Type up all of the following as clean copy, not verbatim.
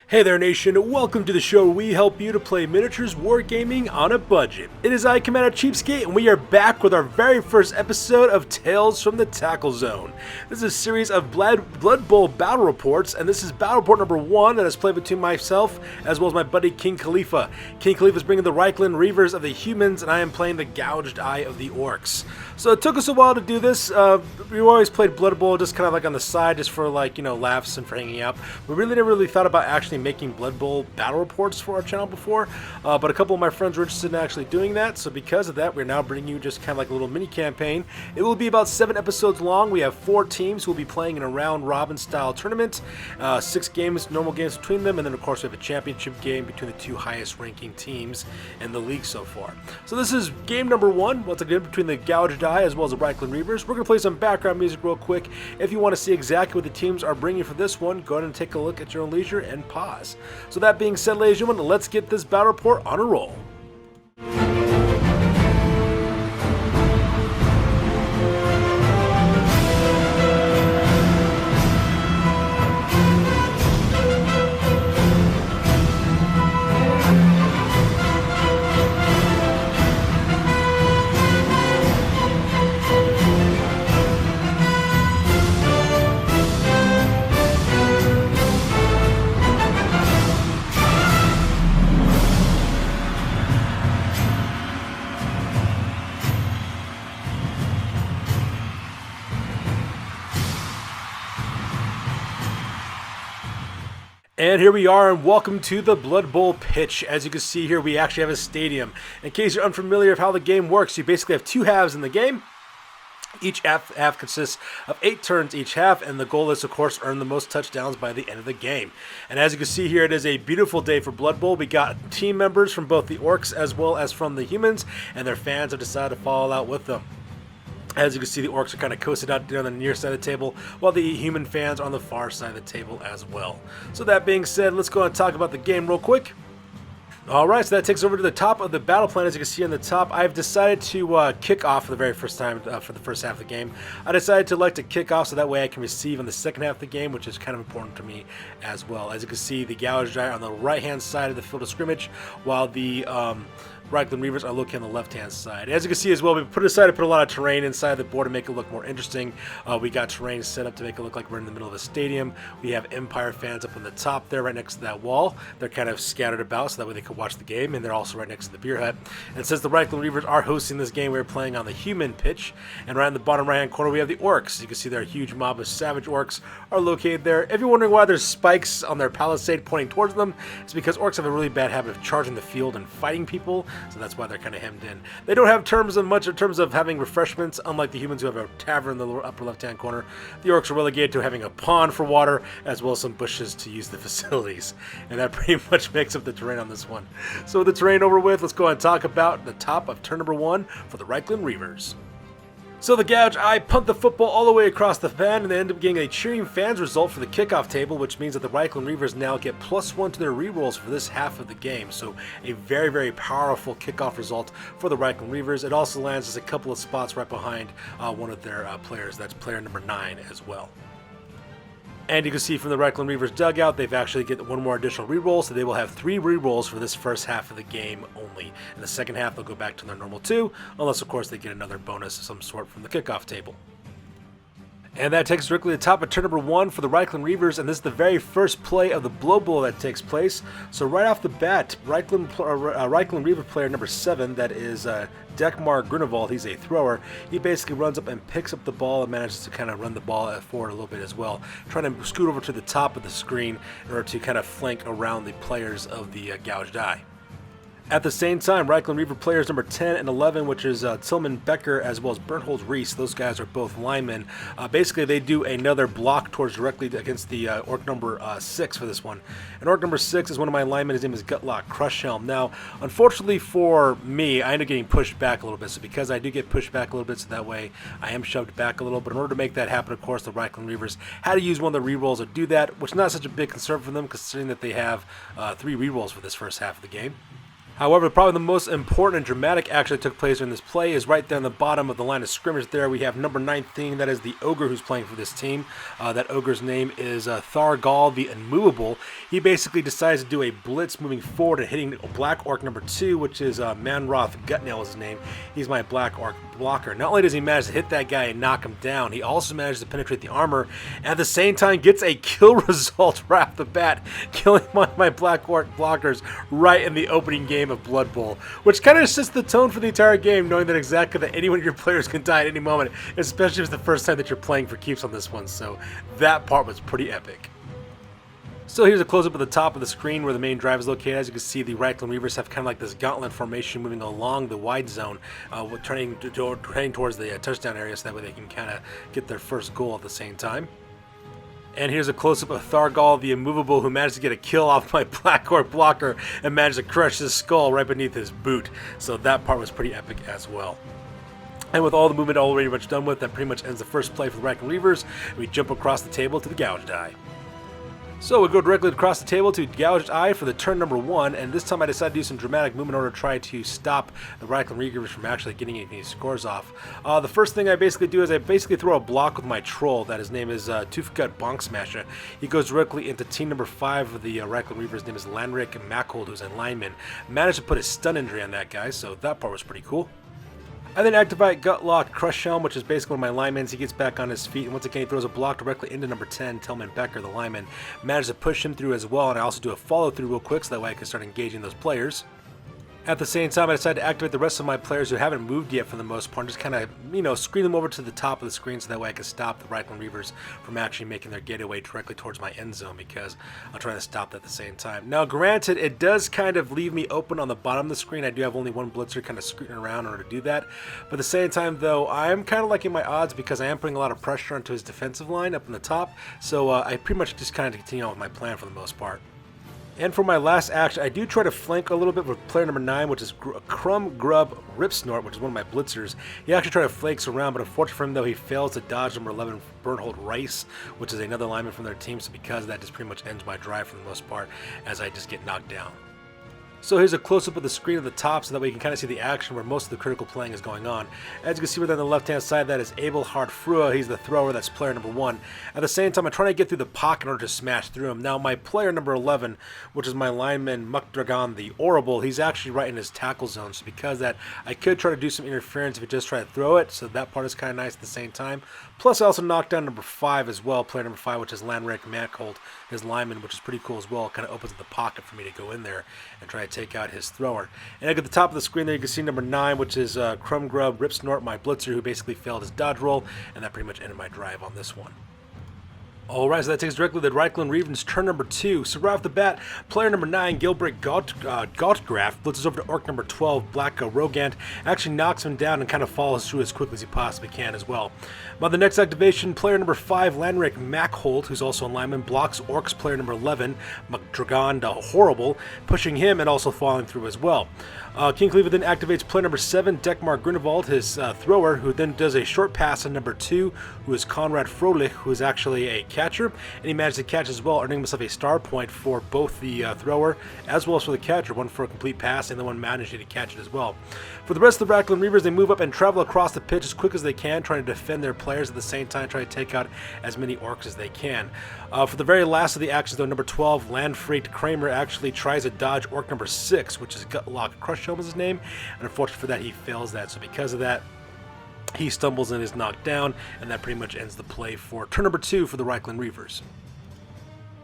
Hey there nation, welcome to the show where we help you to play miniatures wargaming on a budget. It is I, Commander CheapSkate, and we are back with our very first episode of Tales from the Tacklezone. This is a series of Blood Bowl battle reports, and this is battle report number 1 that is played between myself as well as my buddy King Khalifa. King Khalifa is bringing the Reikland Reavers of the humans, and I am playing the Gouged Eye of the Orcs. So it took us a while to do this. We always played Blood Bowl just kind of like on the side, just for like, laughs and for hanging out. We never really thought about actually making Blood Bowl battle reports for our channel before, but a couple of my friends were interested in actually doing that, so because of that we're now bringing you just kind of like a little mini campaign. It will be about 7 episodes long. We have 4 teams who will be playing in a round robin style tournament, 6 games, normal games between them, and then of course we have a championship game between the 2 highest ranking teams in the league so far. So this is game number 1, once again between the Gouged Eye as well as the Reikland Reavers. We're going to play some background music real quick. If you want to see exactly what the teams are bringing for this one, go ahead and take a look at your own leisure and pause. So that being said, ladies and gentlemen, let's get this battle report on a roll. And here we are, and welcome to the Blood Bowl pitch. As you can see here, we actually have a stadium. In case you're unfamiliar with how the game works, you basically have 2 halves in the game. Each half consists of 8 turns each half, and the goal is, of course, earn the most touchdowns by the end of the game. And as you can see here, it is a beautiful day for Blood Bowl. We got team members from both the Orcs as well as from the humans, and their fans have decided to follow out with them. As you can see, the Orcs are kind of coasted out on the near side of the table, while the human fans are on the far side of the table as well. So that being said, let's go and talk about the game real quick. Alright, so that takes over to the top of the battle plan. As you can see on the top, I've decided to kick off for the very first time for the first half of the game. I decided to elect to kick off so that way I can receive on the second half of the game, which is kind of important to me as well. As you can see, the Gouged Eye on the right-hand side of the field of scrimmage, while the Reikland Reavers are looking on the left-hand side. As you can see as well, we decided to put a lot of terrain inside the board to make it look more interesting. We got terrain set up to make it look like we're in the middle of a stadium. We have Empire fans up on the top there, right next to that wall. They're kind of scattered about so that way they can watch the game, and they're also right next to the beer hut. And since the Reikland Reavers are hosting this game, we're playing on the human pitch. And right in the bottom right-hand corner, we have the Orcs. You can see there a huge mob of savage Orcs are located there. If you're wondering why there's spikes on their palisade pointing towards them, it's because Orcs have a really bad habit of charging the field and fighting people. So that's why they're kind of hemmed in. They don't have much in terms of having refreshments, unlike the humans who have a tavern in the upper left-hand corner. The Orcs are relegated to having a pond for water, as well as some bushes to use the facilities. And that pretty much makes up the terrain on this one. So with the terrain over with, let's go and talk about the top of turn number 1 for the Reikland Reavers. So the Gouged Eye punt the football all the way across the fan, and they end up getting a cheering fans result for the kickoff table, which means that the Reikland Reavers now get +1 to their rerolls for this half of the game. So a very, very powerful kickoff result for the Reikland Reavers. It also lands us a couple of spots right behind one of their players. That's player number 9 as well. And you can see from the Reikland Reavers dugout, they've actually get 1 more additional reroll, so they will have 3 rerolls for this first half of the game only. In the second half, they'll go back to their normal 2, unless of course they get another bonus of some sort from the kickoff table. And that takes us directly to the top of turn number 1 for the Reikland Reavers, and this is the very first play of the Blood Bowl that takes place. So right off the bat, Reikland Reaver player number 7, that is Dekmar Grunewald, he's a thrower. He basically runs up and picks up the ball and manages to kind of run the ball forward a little bit as well, trying to scoot over to the top of the screen in order to kind of flank around the players of the Gouged Eye. At the same time, Reikland Reaver players number 10 and 11, which is Tillman Becker as well as Bernhold Reese, those guys are both linemen. Basically, they do another block towards directly against the Orc number 6 for this one. And Orc number 6 is one of my linemen. His name is Gutlock Crushhelm. Now, unfortunately for me, I end up getting pushed back a little bit. So because I do get pushed back a little bit, so that way I am shoved back a little. But in order to make that happen, of course, the Reikland Reavers had to use one of the rerolls to do that, which is not such a big concern for them, considering that they have 3 rerolls for this first half of the game. However, probably the most important and dramatic action that took place during this play is right down the bottom of the line of scrimmage there. We have number 19, that is the Ogre who's playing for this team. That Ogre's name is Thargal the Immovable. He basically decides to do a blitz moving forward and hitting Black Orc number 2, which is Manroth Gutnail is his name. He's my Black Orc blocker. Not only does he manage to hit that guy and knock him down, he also manages to penetrate the armor, and at the same time gets a kill result right off the bat, killing one of my Black Orc blockers right in the opening game of Blood Bowl, which kind of sets the tone for the entire game, knowing that exactly that any one of your players can die at any moment, especially if it's the first time that you're playing for keeps on this one. So that part was pretty epic. So here's a close-up of the top of the screen where the main drive is located. As you can see, the Reikland Reavers have kind of like this gauntlet formation moving along the wide zone, turning towards the touchdown area, so that way they can kind of get their first goal at the same time. And here's a close-up of Thargal the Immovable, who managed to get a kill off my Black Orc blocker and managed to crush his skull right beneath his boot. So that part was pretty epic as well. And with all the movement already much done with, that pretty much ends the first play for the Reikland Reavers. We jump across the table to the Gouged Eye. So we go directly across the table to Gouged Eye for the turn number 1, and this time I decided to do some dramatic movement in order to try to stop the Reikland Reavers from actually getting any scores off. The first thing I basically do is I basically throw a block with my troll, that his name is Toofgut Bonk Smasher. He goes directly into team number 5 of the Reikland Reavers. His name is Lanric Mackhold, who's a lineman. Managed to put a stun injury on that guy, so that part was pretty cool. I then activate Gutlock Crush Helm, which is basically one of my linemen. He gets back on his feet, and once again he throws a block directly into number 10, Tillman Becker, the lineman. Manages to push him through as well, and I also do a follow-through real quick so that way I can start engaging those players. At the same time, I decided to activate the rest of my players who haven't moved yet for the most part, and just kind of, screen them over to the top of the screen so that way I can stop the Reikland Reavers from actually making their getaway directly towards my end zone, because I'm trying to stop that at the same time. Now, granted, it does kind of leave me open on the bottom of the screen. I do have only one blitzer kind of scooting around in order to do that. But at the same time, though, I am kind of liking my odds because I am putting a lot of pressure onto his defensive line up in the top. So I pretty much just kind of continue on with my plan for the most part. And for my last action, I do try to flank a little bit with player number 9, which is Crumb Grub Ripsnort, which is one of my blitzers. He actually tried to flakes around, but unfortunately for him, though, he fails to dodge number 11, Bernhold Rice, which is another lineman from their team. So because of that, just pretty much ends my drive for the most part, as I just get knocked down. So here's a close-up of the screen at the top so that way you can kind of see the action where most of the critical playing is going on. As you can see right on the left-hand side, that is Abelhard Frua. He's the thrower. That's player number 1. At the same time, I'm trying to get through the pocket in order to smash through him. Now, my player number 11, which is my lineman Muckdragon the Orrible, he's actually right in his tackle zone. So because of that, I could try to do some interference if he just try to throw it. So that part is kind of nice at the same time. Plus, I also knocked down number 5 as well, player number 5, which is Lanric Mackhold, his lineman, which is pretty cool as well. Kind of opens up the pocket for me to go in there and try to take out his thrower. And at the top of the screen there, you can see number 9, which is Crumb Grub Ripsnort, my blitzer, who basically failed his dodge roll, and that pretty much ended my drive on this one. Alright, so that takes us directly to the Reikland Reavers turn number 2. So right off the bat, player number 9, Gilbert Gottgraf, blitzes over to Orc number 12, Black Rogant, actually knocks him down and kind of follows through as quickly as he possibly can as well. By the next activation, player number 5, Lanric Mackhold, who's also a lineman, blocks Orcs player number 11, Dragon the Horrible, pushing him and also falling through as well. King Cleaver then activates player number 7, Dekmar Grunewald, his thrower, who then does a short pass on number 2, who is Conrad Frolich, who is actually a catcher, and he managed to catch as well, earning himself a star point for both the thrower as well as for the catcher, one for a complete pass and the one managing to catch it as well. For the rest of the Reikland Reavers, they move up and travel across the pitch as quick as they can, trying to defend their players at the same time, trying to take out as many orcs as they can. For the very last of the actions, though, number 12, Landfreight Kramer actually tries to dodge orc number 6, which is Gutlock Crush Helm is his name, and unfortunately for that, he fails that. So because of that, he stumbles and is knocked down, and that pretty much ends the play for turn number 2 for the Reikland Reavers.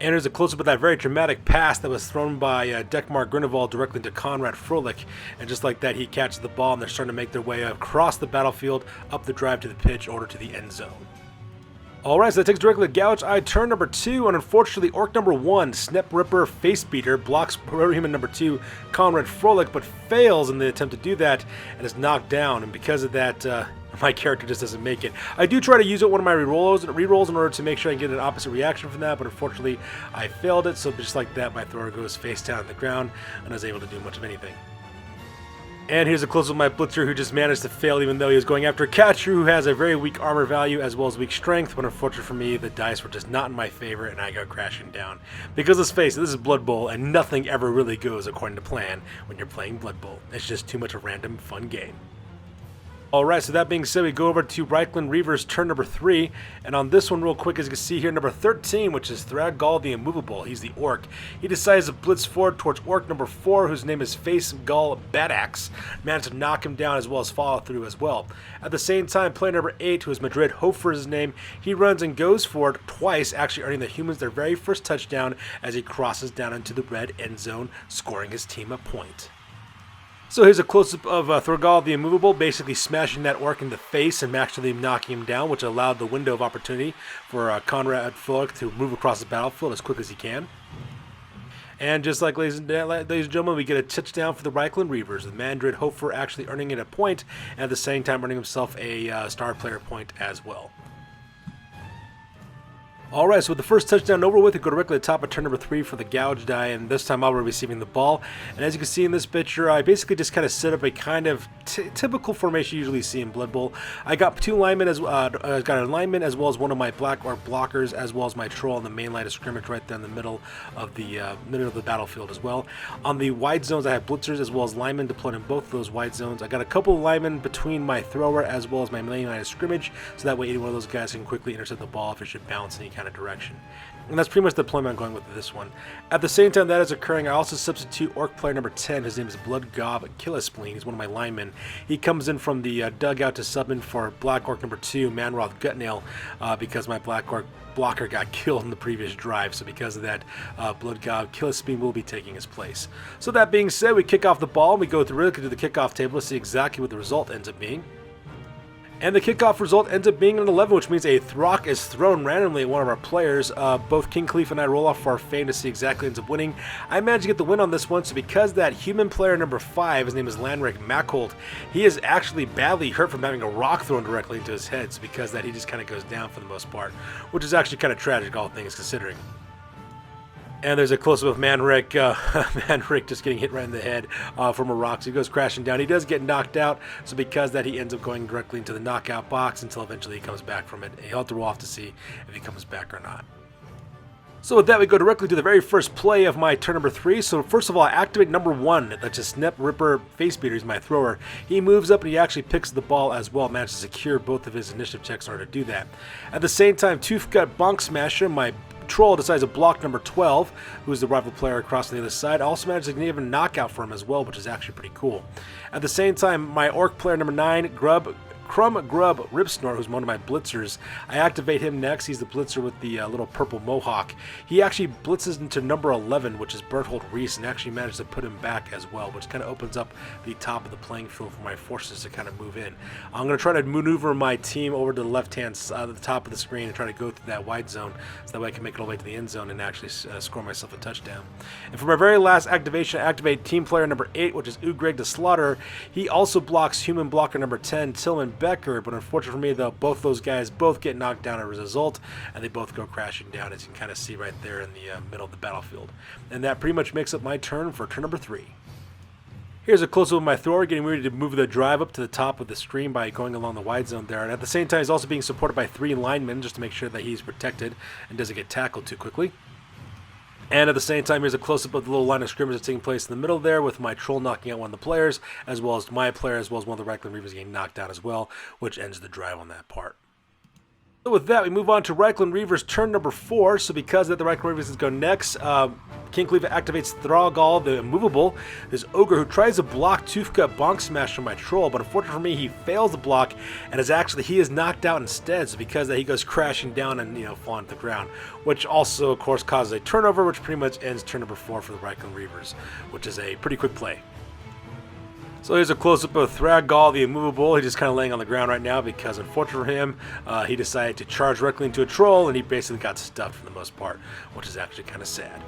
And there's a close-up of that very dramatic pass that was thrown by Dekmar Grunewald directly to Conrad Frolich. And just like that, he catches the ball, and they're starting to make their way across the battlefield, up the drive to the pitch, over to the end zone. Alright, so that takes directly to Gouged Eye turn number 2, and unfortunately, Orc number 1, Snep Ripper Face Beater, blocks Proto-Human number 2, Conrad Frolich, but fails in the attempt to do that, and is knocked down, and because of that, my character just doesn't make it. I do try to use it one of my rerolls in order to make sure I get an opposite reaction from that, but unfortunately, I failed it, so just like that, my thrower goes face down on the ground, and I was able to do much of anything. And here's a close of my blitzer who just managed to fail even though he was going after a catcher who has a very weak armor value as well as weak strength, but unfortunately for me, the dice were just not in my favor and I go crashing down. Because let's face it, this is Blood Bowl and nothing ever really goes according to plan when you're playing Blood Bowl. It's just too much of a random fun game. Alright, so that being said, we go over to Reikland Reavers turn number 3, and on this one real quick, as you can see here, number 13, which is Thraggal the Immovable. He's the Orc. He decides to blitz forward towards Orc number 4, whose name is Face Gull Badaxe. Managed to knock him down as well as follow through as well. At the same time, player number 8, who is Madrid Hofer is his name, he runs and goes forward twice, actually earning the humans their very first touchdown as he crosses down into the red end zone, scoring his team a point. So here's a close-up of Thraggal the Immovable, basically smashing that orc in the face and actually knocking him down, which allowed the window of opportunity for Conrad Fullerk to move across the battlefield as quick as he can. And just like ladies and gentlemen, we get a touchdown for the Reikland Reavers, with Madrid Hofer actually earning it a point, and at the same time earning himself a star player point as well. Alright, so with the first touchdown over with, we go directly to the top of turn number 3 for the Gouged Eye, and this time I'll be receiving the ball. And as you can see in this picture, I basically just kind of set up a kind of typical formation you usually see in Blood Bowl. I got two linemen, I got a lineman as well as one of my black orc blockers, as well as my troll on the main line of scrimmage right there in the middle of the battlefield as well. On the wide zones, I have blitzers as well as linemen deployed in both of those wide zones. I got a couple of linemen between my thrower as well as my main line of scrimmage, so that way any one of those guys can quickly intercept the ball if it should bounce any kind of direction. And that's pretty much the deployment I'm going with this one. At the same time that is occurring, I also substitute Orc player number 10. His name is Bloodgob Killispleen. He's one of my linemen. He comes in from the dugout to sub in for Black Orc number 2, Manroth Gutnail, because my Black Orc blocker got killed in the previous drive. So because of that, Bloodgob Killispleen will be taking his place. So that being said, we kick off the ball and we go through to the kickoff table to see exactly what the result ends up being. And the kickoff result ends up being an 11, which means a Throck is thrown randomly at one of our players. Both King Khalifa and I roll off for our fame to see exactly who ends up winning. I managed to get the win on this one, so because that human player number 5, his name is Landrick Mackholt, he is actually badly hurt from having a rock thrown directly into his head. So because of that, he just kind of goes down for the most part, which is actually kind of tragic, all things considering. And there's a close-up of Manrick just getting hit right in the head from a rock. So he goes crashing down. He does get knocked out, so because of that, he ends up going directly into the knockout box until eventually he comes back from it. And he'll have to roll off to see if he comes back or not. So with that, we go directly to the very first play of my turn number 3. So first of all, I activate number 1. That's a Snep Ripper Facebeater. He's my thrower. He moves up and he actually picks the ball as well. Manages to secure both of his initiative checks in order to do that. At the same time, Toothgut Bonk Smasher, my Troll, decides to block number 12, who's the rival player across on the other side. Also manages to give a knockout for him as well, which is actually pretty cool. At the same time, my Orc player number 9, Crumb Grub Ripsnort, who's one of my blitzers, I activate him next. He's the blitzer with the little purple mohawk. He actually blitzes into number 11, which is Berthold Reese, and actually manages to put him back as well, which kind of opens up the top of the playing field for my forces to kind of move in. I'm going to try to maneuver my team over to the left-hand side of the top of the screen and try to go through that wide zone, so that way I can make it all the way to the end zone and actually score myself a touchdown. And for my very last activation, I activate team player number 8, which is Ugreg the Slaughter. He also blocks human blocker number 10, Tillman Becker, but unfortunately for me, though, both those guys both get knocked down as a result, and they both go crashing down, as you can kind of see right there in the middle of the battlefield. And that pretty much makes up my turn for turn number 3. Here's a close-up of my thrower getting ready to move the drive up to the top of the screen by going along the wide zone there, and at the same time he's also being supported by 3 linemen just to make sure that he's protected and doesn't get tackled too quickly. And at the same time, here's a close-up of the little line of scrimmage that's taking place in the middle there, with my troll knocking out one of the players, as well as my player, as well as one of the Reikland Reavers getting knocked out as well, which ends the drive on that part. So with that, we move on to Reikland Reavers turn number 4. So because of that, the Reikland Reavers go next. King Khalifa activates Thraggal the Immovable, this ogre who tries to block Toothgut Bonk Smash from my troll, but unfortunately for me, he fails the block, and he is knocked out instead. So because of that, he goes crashing down and falling to the ground, which also, of course, causes a turnover, which pretty much ends turn number 4 for the Reikland Reavers, which is a pretty quick play. So here's a close-up of Thraggal the Immovable. He's just kind of laying on the ground right now because, unfortunately for him, he decided to charge directly into a troll, and he basically got stuffed for the most part, which is actually kind of sad.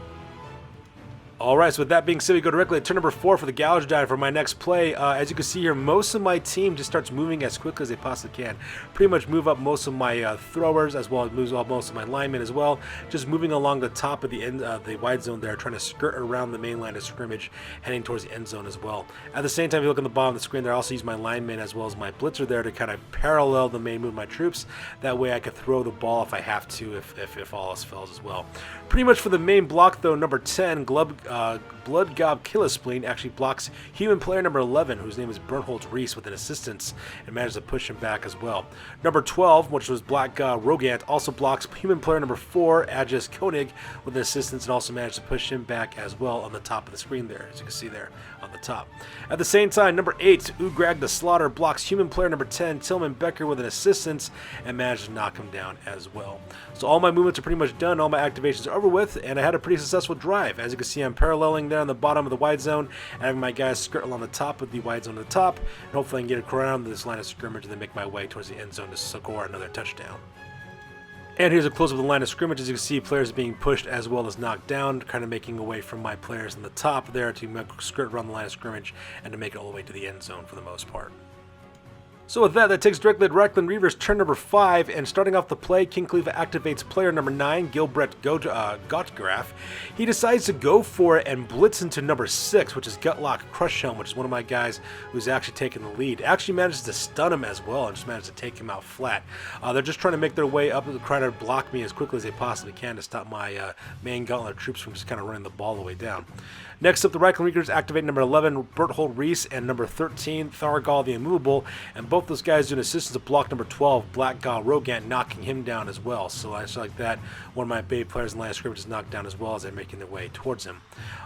Alright, so with that being said, we go directly to turn number 4 for the Gouged Eye for my next play. As you can see here, most of my team just starts moving as quickly as they possibly can. Pretty much move up most of my throwers, as well as moves up most of my linemen as well. Just moving along the top of the end, the wide zone there, trying to skirt around the main line of scrimmage, heading towards the end zone as well. At the same time, if you look on the bottom of the screen there, I also use my linemen as well as my blitzer there to kind of parallel the main move of my troops. That way I could throw the ball if I have to, if all else fails as well. Pretty much for the main block, though, number 10, Blood Gob Killispleen actually blocks human player number 11, whose name is Bernhold Reese, with an assistance, and manages to push him back as well. Number 12, which was Black Rogant, also blocks human player number 4, Aegis Koenig, with an assistance, and also managed to push him back as well on the top of the screen there, as you can see there on the top. At the same time, number 8, Ugrag the Slaughter, blocks human player number 10, Tillman Becker, with an assistance, and managed to knock him down as well. So all my movements are pretty much done, all my activations are over with, and I had a pretty successful drive. As you can see, I'm paralleling there on the bottom of the wide zone, and having my guys skirt along the top of the wide zone at the top, and hopefully I can get around this line of scrimmage and then make my way towards the end zone to score another touchdown. And here's a close-up of the line of scrimmage. As you can see, players being pushed as well as knocked down, kind of making away from my players in the top there to skirt around the line of scrimmage and to make it all the way to the end zone for the most part. So with that takes directly to Reikland Reavers turn number 5, and starting off the play, King Khalifa activates player number 9, Gilbreth Gottgraf. He decides to go for it and blitz into number 6, which is Gutlock Crushhelm, which is one of my guys who's actually taking the lead. Actually manages to stun him as well and just manages to take him out flat. They're just trying to make their way up, trying to block me as quickly as they possibly can to stop my main gauntlet troops from just kind of running the ball all the way down. Next up, the Reikland Reavers activate number 11, Berthold Reese, and number 13, Thargal the Immovable, and both those guys do an assistance to block number 12, Black Rogant, knocking him down as well. So I just like that. One of my big players in the line of scrimmage is knocked down as well as they're making their way towards him.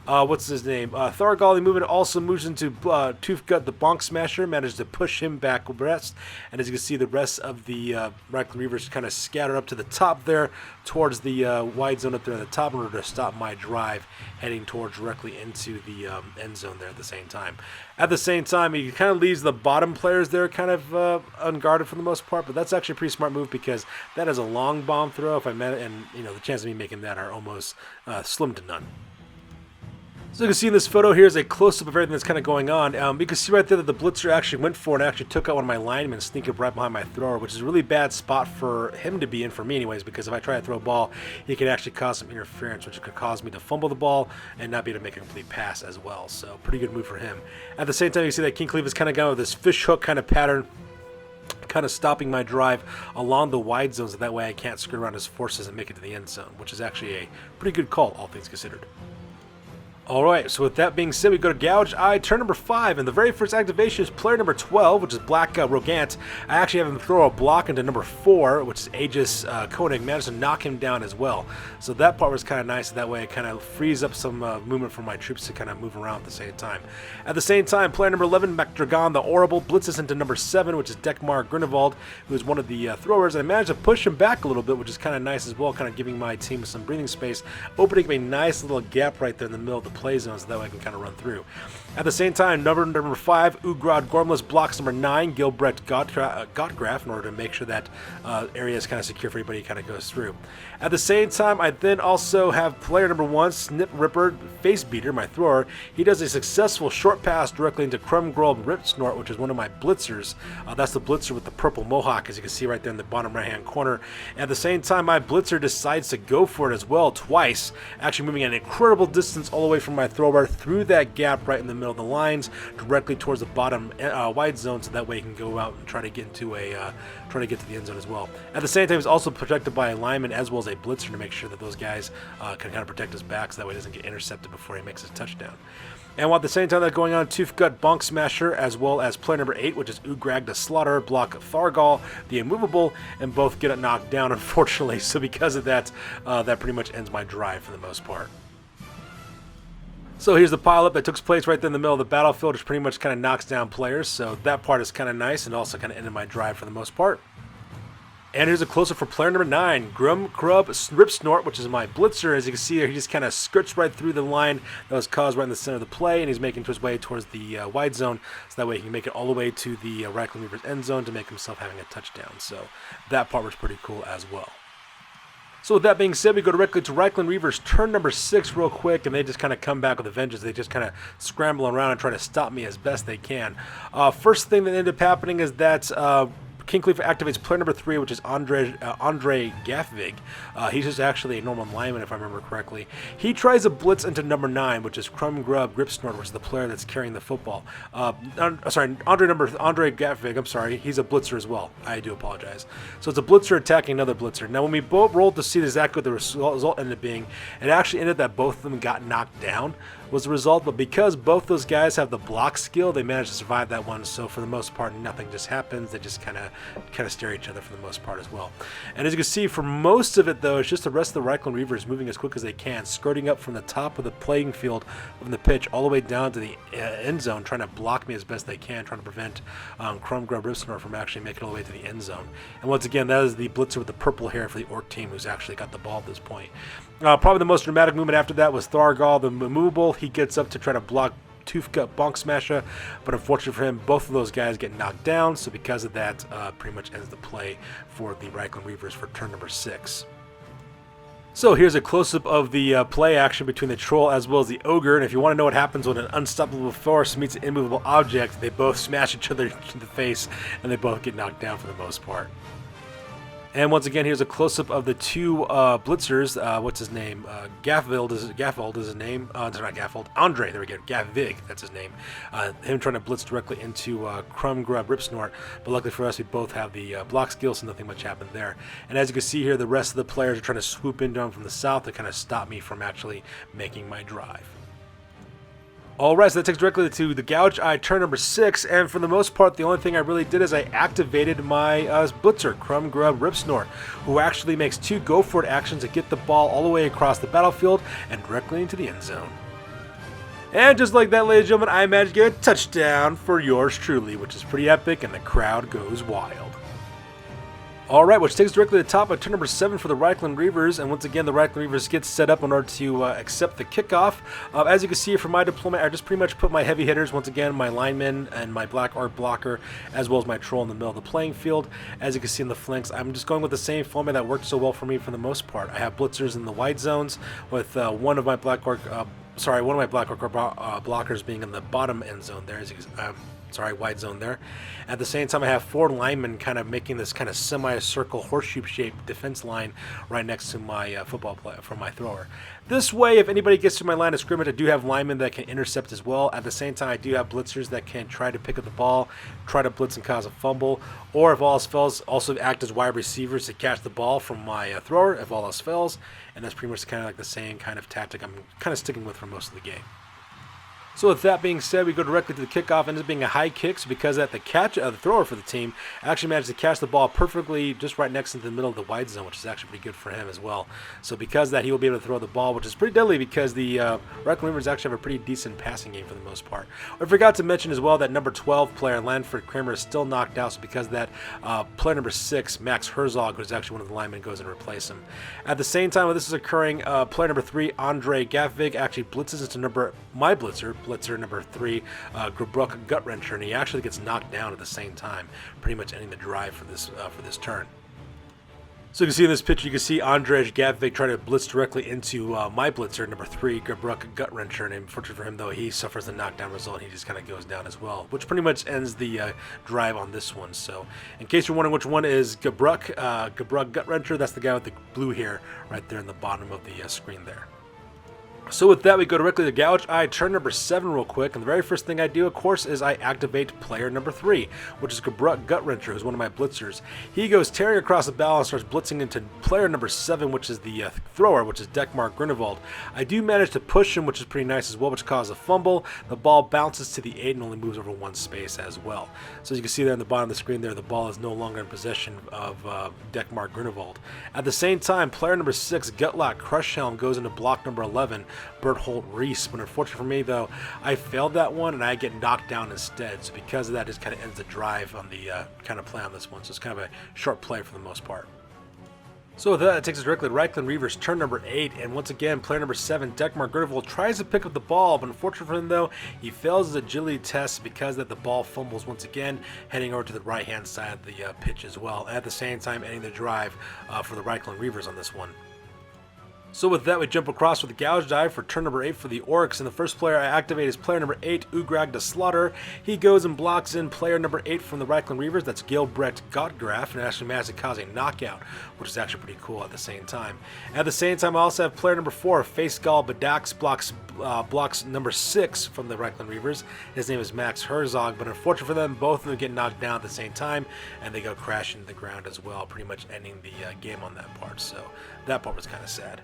What's his name? Thargal the Immovable also moves into Toothgut the Bonk Smasher, manages to push him back west, and as you can see, the rest of the Reikland Reavers kind of scatter up to the top there, towards the wide zone up there at the top in order to stop my drive, heading towards directly into the end zone there at the same time. At the same time, he kind of leaves the bottom players there kind of unguarded for the most part, but that's actually a pretty smart move because that is a long bomb throw. If I met it, and you know the chances of me making that are almost slim to none. So you can see in this photo here is a close-up of everything that's kind of going on. You can see right there that the blitzer actually went for it and actually took out one of my linemen, sneaking up right behind my thrower, which is a really bad spot for him to be in, for me anyways, because if I try to throw a ball, he can actually cause some interference, which could cause me to fumble the ball and not be able to make a complete pass as well. So pretty good move for him. At the same time, you see that King Khalifa's kind of gone with this fish hook kind of pattern, kind of stopping my drive along the wide zones, so that way I can't skirt around his forces and make it to the end zone, which is actually a pretty good call, all things considered. Alright, so with that being said, we go to Gouged Eye, turn number 5, and the very first activation is player number 12, which is Black Rogant. I actually have him throw a block into number 4, which is Aegis Koenig, managed to knock him down as well. So that part was kind of nice, that way it kind of frees up some movement for my troops to kind of move around at the same time. At the same time, player number 11, MacDragon the Horrible, blitzes into number 7, which is Dekmar Grunewald, who is one of the throwers, and I managed to push him back a little bit, which is kind of nice as well, kind of giving my team some breathing space, opening up a nice little gap right there in the middle of the play zone so that way I can kind of run through. At the same time, number 5, Ugrad Gormless blocks number 9, Gilbreth Gottgraf, in order to make sure that area is kind of secure for anybody who kind of goes through. At the same time, I then also have player number 1, Snip Ripper Facebeater, my thrower. He does a successful short pass directly into Krumgrol Ripsnort, which is one of my blitzers. That's the blitzer with the purple mohawk, as you can see right there in the bottom right-hand corner. At the same time, my blitzer decides to go for it as well twice, actually moving an incredible distance all the way from my thrower through that gap right in the middle of the lines, directly towards the bottom wide zone, so that way he can go out and try to get into try to get to the end zone as well. At the same time, he's also protected by a lineman as well as a blitzer to make sure that those guys can kind of protect his back, so that way he doesn't get intercepted before he makes his touchdown. And while at the same time that's going on, Toothgut Bonk Smasher, as well as player number 8, which is Ugrag the Slaughter, block Thargal the Immovable, and both get it knocked down, unfortunately. So because of that, that pretty much ends my drive for the most part. So here's the pileup that took place right there in the middle of the battlefield, which pretty much kind of knocks down players. So that part is kind of nice, and also kind of ended my drive for the most part. And here's a close-up for player number 9, Grumkrub Ripsnort, which is my blitzer. As you can see here, he just kind of skirts right through the line that was caused right in the center of the play, and he's making his way towards the wide zone, so that way he can make it all the way to the Reikland Reavers end zone to make himself having a touchdown. So that part was pretty cool as well. So with that being said, we go directly to Reikland Reavers turn number 6 real quick, and they just kind of come back with a vengeance. They just kind of scramble around and try to stop me as best they can. First thing that ended up happening is that King Khalifa activates player number 3, which is Andre Gafvig. He's just actually a normal lineman, if I remember correctly. He tries a blitz into number 9, which is Crumb Grub Gripsnort, which is the player that's carrying the football. Sorry, Andre Gafvig, I'm sorry, he's a blitzer as well. I do apologize. So it's a blitzer attacking another blitzer. Now, when we both rolled to see exactly what the result ended up being, it actually ended that both of them got knocked down was the result, but because both those guys have the block skill, they managed to survive that one. So for the most part, nothing just happens. They just kind of stare at each other for the most part as well. And as you can see, for most of it though, it's just the rest of the Reikland Reavers moving as quick as they can, skirting up from the top of the playing field from the pitch all the way down to the end zone, trying to block me as best they can, trying to prevent Crumb Grub Ripsnor from actually making it all the way to the end zone. And once again, that is the blitzer with the purple hair for the Orc team, who's actually got the ball at this point. Probably the most dramatic movement after that was Thargal, the immovable. He gets up to try to block Toothgut Bonk Smasher, but unfortunately for him, both of those guys get knocked down, so because of that, pretty much ends the play for the Reikland Reavers for turn number 6. So here's a close-up of the play action between the troll as well as the ogre, and if you want to know what happens when an unstoppable force meets an immovable object, they both smash each other in the face, and they both get knocked down for the most part. And once again, here's a close-up of the two blitzers. What's his name? Gaffold is his name. Not Gaffold. Andre, there we go. Gavvig, that's his name. Him trying to blitz directly into Crumb Grub Ripsnort. But luckily for us, we both have the block skills, so nothing much happened there. And as you can see here, the rest of the players are trying to swoop in down from the south to kind of stop me from actually making my drive. Alright, so that takes directly to the Gouged Eye turn number 6, and for the most part, the only thing I really did is I activated my blitzer, Crumb Grub Ripsnort, who actually makes 2 go-for-it actions to get the ball all the way across the battlefield and directly into the end zone. And just like that, ladies and gentlemen, I managed to get a touchdown for yours truly, which is pretty epic, and the crowd goes wild. Alright, which takes us directly to the top of turn number 7 for the Reikland Reavers, and once again the Reikland Reavers get set up in order to accept the kickoff. As you can see from my deployment, I just pretty much put my heavy hitters, once again my linemen and my black Orc blocker, as well as my troll in the middle of the playing field. As you can see in the flanks, I'm just going with the same format that worked so well for me for the most part. I have blitzers in the wide zones with one of my black Orc blockers being in the bottom end zone there, as you can wide zone there. At the same time, I have 4 linemen kind of making this kind of semi-circle horseshoe-shaped defense line right next to my football play from my thrower. This way, if anybody gets to my line of scrimmage, I do have linemen that can intercept as well. At the same time, I do have blitzers that can try to pick up the ball, try to blitz and cause a fumble, or if all else fails, also act as wide receivers to catch the ball from my thrower if all else fails. And that's pretty much kind of like the same kind of tactic I'm kind of sticking with for most of the game. So with that being said, we go directly to the kickoff. Ends up being a high kick, so because of that, the thrower for the team actually managed to catch the ball perfectly just right next to the middle of the wide zone, which is actually pretty good for him as well. So because of that, he will be able to throw the ball, which is pretty deadly because the Reikland Reavers actually have a pretty decent passing game for the most part. I forgot to mention as well that number 12 player, Lanford Kramer, is still knocked out, so because of that, player number 6, Max Herzog, who's actually one of the linemen, goes and replaces him. At the same time when this is occurring, player number 3, Andre Gafvig, actually blitzes into my blitzer number 3, Grubruck Gutwrencher, and he actually gets knocked down at the same time, pretty much ending the drive for this turn. So you can see in this picture, you can see Andrzej Gavvig try to blitz directly into my blitzer, number 3, Grubruck Gutwrencher, and unfortunately for him, though, he suffers the knockdown result, and he just kind of goes down as well, which pretty much ends the drive on this one. So in case you're wondering which one is Grubruck Gutwrencher, that's the guy with the blue hair right there in the bottom of the screen there. So with that, we go directly to Gouged Eye turn number 7 real quick, and the very first thing I do, of course, is I activate player number 3, which is Grubruck Gutwrencher, who's one of my blitzers. He goes tearing across the bow and starts blitzing into player number 7, which is the thrower, which is Deckmar Grunewald. I do manage to push him, which is pretty nice as well, which causes a fumble. The ball bounces to the 8 and only moves over 1 space as well. So as you can see there on the bottom of the screen there, the ball is no longer in possession of Deckmar Grunewald. At the same time, player number 6, Gutlock Crushhelm, goes into block number 11, Berthold Reese. But unfortunately for me, though, I failed that one and I get knocked down instead. So because of that, it just kind of ends the drive on the kind of play on this one. So it's kind of a short play for the most part. So with that, it takes us directly to Reikland Reavers turn number 8, and once again, player number 7, Deckmar Grunewald, tries to pick up the ball, but unfortunately for him, though, he fails his agility test because that the ball fumbles once again, heading over to the right-hand side of the pitch as well, at the same time ending the drive for the Reikland Reavers on this one. So with that, we jump across with the Gouged Eye for turn number 8 for the Orcs, and the first player I activate is player number 8, Reikland. He goes and blocks in player number 8 from the Reikland Reavers, that's Gilbert Gottgraf, and actually manages to cause a knockout, which is actually pretty cool at the same time. At the same time, I also have player number 4, Facegal Badax, blocks number 6 from the Reikland Reavers. His name is Max Herzog, but unfortunately for them, both of them get knocked down at the same time, and they go crashing to the ground as well, pretty much ending the game on that part, so that part was kind of sad.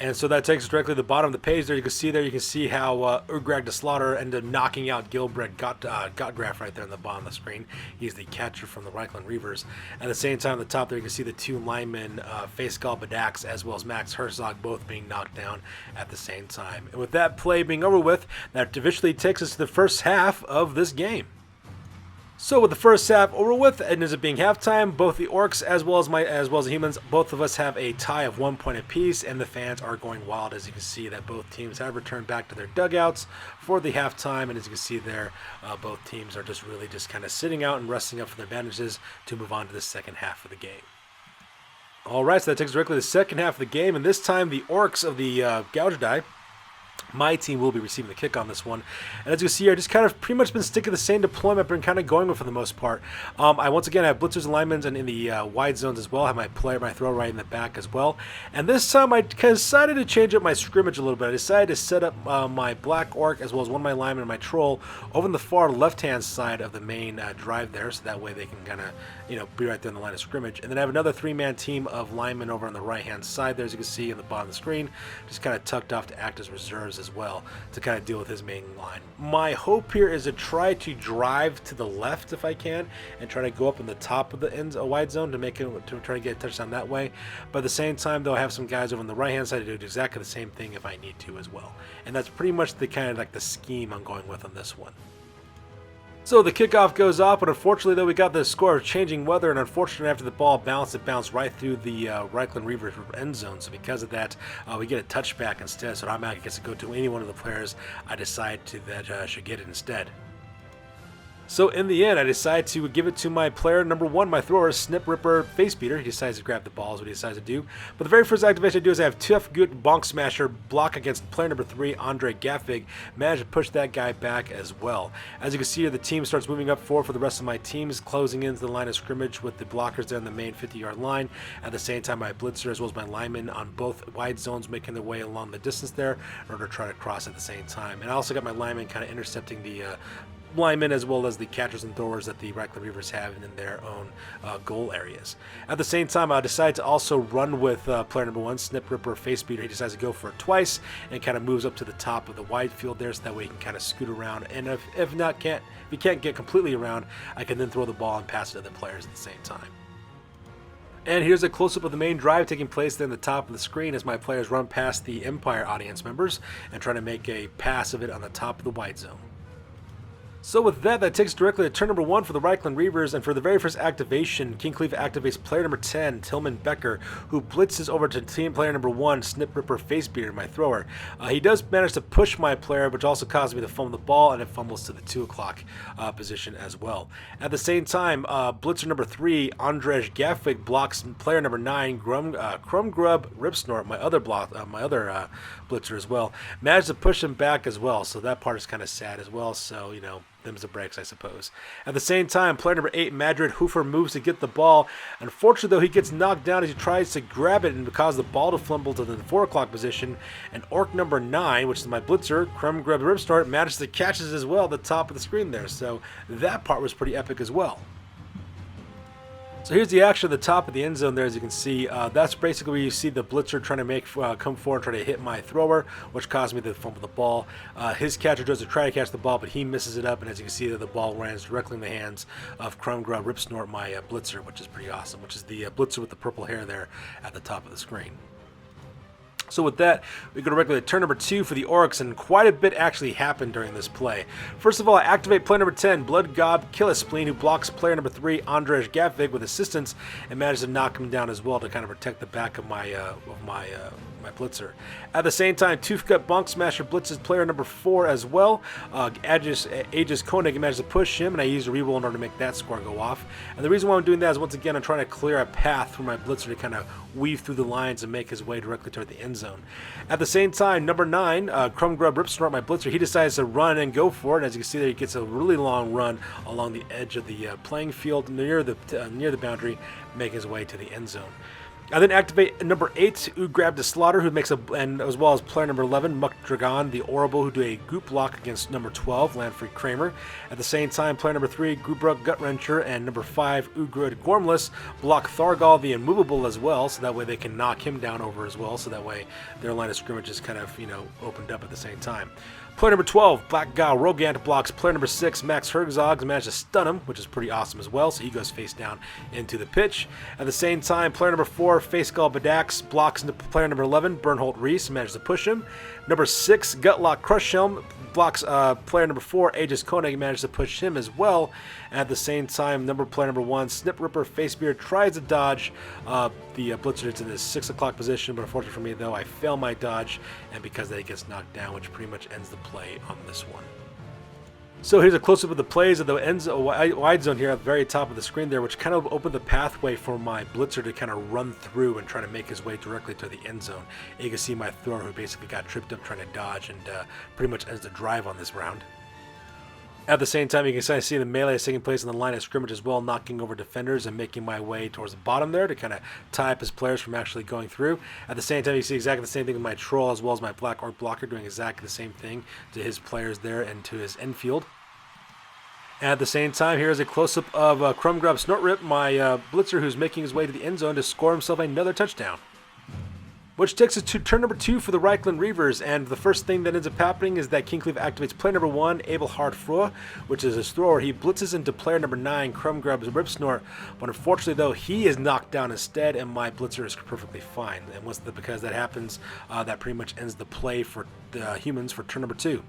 And so that takes us directly to the bottom of the page there. You can see how Reikland ended up knocking out Gilbert Gottgraf right there on the bottom of the screen. He's the catcher from the Reikland Reavers. At the same time, on the top there, you can see the two linemen, Facegal Badax as well as Max Herzog, both being knocked down at the same time. And with that play being over with, that officially takes us to the first half of this game. So with the first half over with, it ends up being halftime. Both the Orcs as well as the humans, both of us have a tie of 1 point apiece, and the fans are going wild. As you can see, that both teams have returned back to their dugouts for the halftime, and as you can see there, both teams are just really kind of sitting out and resting up for their advantages to move on to the second half of the game. Alright, so that takes us directly to the second half of the game, and this time the Orcs of the Gouged Eye, my team will be receiving the kick on this one. And as you see, I just kind of pretty much been sticking to the same deployment I've been kind of going with for the most part. I once again have blitzers and linemen, and in the wide zones as well. I have my throw right in the back as well. And this time I decided to change up my scrimmage a little bit. I decided to set up my black orc as well as one of my linemen and my troll over on the far left-hand side of the main drive there, so that way they can kind of, be right there in the line of scrimmage. And then I have another 3-man team of linemen over on the right-hand side there, as you can see in the bottom of the screen, just kind of tucked off to act as reserves as well to kind of deal with his main line. My hope here is to try to drive to the left if I can and try to go up in the top of the wide zone to try to get a touchdown that way. But at the same time, though, I have some guys over on the right hand side to do exactly the same thing if I need to as well. And that's pretty much the kind of like the scheme I'm going with on this one. So the kickoff goes off, but unfortunately, though, we got the score of changing weather, and unfortunately, after the ball bounced, it bounced right through the Reikland Reavers end zone. So because of that, we get a touchback instead. So it automatically gets to go to any one of the players I decide that should get it instead. So in the end, I decide to give it to my player number 1, my thrower, Snip Ripper Facebeater. He decides to grab the ball is what he decides to do. But the very first activation I do is I have Tough Good Bonk Smasher block against player number 3, Andre Gaffig. Manage to push that guy back as well. As you can see here, the team starts moving up forward for the rest of my teams, closing into the line of scrimmage with the blockers there on the main 50-yard line. At the same time, my blitzer as well as my linemen on both wide zones making their way along the distance there in order to try to cross at the same time. And I also got my linemen kind of intercepting the linemen as well as the catchers and throwers that the Reikland Reavers have in their own goal areas. At the same time, I decide to also run with player number 1, Snip Ripper Facebeater. He decides to go for it twice and kind of moves up to the top of the wide field there, so that way he can kind of scoot around. And if he can't get completely around, I can then throw the ball and pass it to other players at the same time. And here's a close-up of the main drive taking place there in the top of the screen as my players run past the Empire audience members and try to make a pass of it on the top of the wide zone. So with that, that takes directly to turn number 1 for the Reikland Reavers, and for the very first activation, King Cleve activates player number 10, Tillman Becker, who blitzes over to team player number 1, Snip Ripper Facebeater, my thrower. He does manage to push my player, which also causes me to fumble the ball, and it fumbles to the 2 o'clock position as well. At the same time, blitzer number 3, Andrzej Gaffig, blocks player number 9, Crumgrub Ripsnort, my other blitzer as well. Managed to push him back as well, so that part is kind of sad as well, so, them's the breaks, I suppose. At the same time, player number 8, Madrid Hoofer, moves to get the ball. Unfortunately, though, he gets knocked down as he tries to grab it and cause the ball to fumble to the 4 o'clock position. And Orc number 9, which is my blitzer, Crumgrub Ripstart, manages to catch it as well at the top of the screen there. So that part was pretty epic as well. So here's the action at the top of the end zone there, as you can see. That's basically where you see the blitzer trying to come forward and try to hit my thrower, which caused me to fumble the ball. His catcher does to try to catch the ball, but he misses it up, and as you can see, the ball lands directly in the hands of Crumgrub Ripsnort, my blitzer, which is pretty awesome, which is the blitzer with the purple hair there at the top of the screen. So with that, we go directly to turn number 2 for the Orcs, and quite a bit actually happened during this play. First of all, I activate player number 10, Blood Gob Killispleen, who blocks player number 3, Andrzej Gaffig, with assistance, and manages to knock him down as well to kind of protect the back of my my blitzer. At the same time, Toothcut Bonk Smasher blitzes player number 4 as well. Aegis Koenig manages to push him, and I use a reroll in order to make that score go off. And the reason why I'm doing that is, once again, I'm trying to clear a path for my blitzer to kind of weave through the lines and make his way directly toward the end zone. At the same time, number 9, Crumgrub Ripsnort, my blitzer, he decides to run and go for it. And as you can see there, he gets a really long run along the edge of the playing field near the boundary, making his way to the end zone. I then activate number 8, Grab the Slaughter, who makes and as well as player number 11, Muck Dragon, the Orable, who do a group block against number 12, Landfree Kramer. At the same time, player number 3, Grubrug Gut Wrencher, and number 5, Ugrud Gormless, block Thargal the Immovable as well, so that way they can knock him down over as well, so that way their line of scrimmage is kind of, opened up at the same time. Player number 12, Black Gal Rogant, blocks player number 6, Max Herzog, and manages to stun him, which is pretty awesome as well, so he goes face down into the pitch. At the same time, player number 4, Face Skull Badax, blocks into player number 11, Bernholt Reese, and manages to push him. Number 6, Gutlock Crush Helm, blocks player number 4, Aegis Koenig, and manages to push him as well. At the same time, player number 1, Snip Ripper Facebeard, tries to dodge the blitzer to the 6 o'clock position, but unfortunately for me, though, I fail my dodge, and because of that, he gets knocked down, which pretty much ends the play on this one. So here's a close-up of the plays of the wide zone here at the very top of the screen there, which kind of opened the pathway for my blitzer to kind of run through and try to make his way directly to the end zone. And you can see my thrower, who basically got tripped up trying to dodge, and pretty much ends the drive on this round. At the same time, you can kind of see the melee taking place in the line of scrimmage as well, knocking over defenders and making my way towards the bottom there to kind of tie up his players from actually going through. At the same time, you see exactly the same thing with my troll as well as my black orc blocker doing exactly the same thing to his players there and to his infield. And at the same time, here's a close-up of Crumgrub Snortrip, my blitzer, who's making his way to the end zone to score himself another touchdown. Which takes us to turn number 2 for the Reikland Reavers, and the first thing that ends up happening is that King Cleave activates player number 1, Abelhard Frua, which is his thrower. He blitzes into player number 9, Crumgrub's Ripsnort, but unfortunately, though, he is knocked down instead, and my blitzer is perfectly fine. And because that happens, that pretty much ends the play for the humans for turn number 2.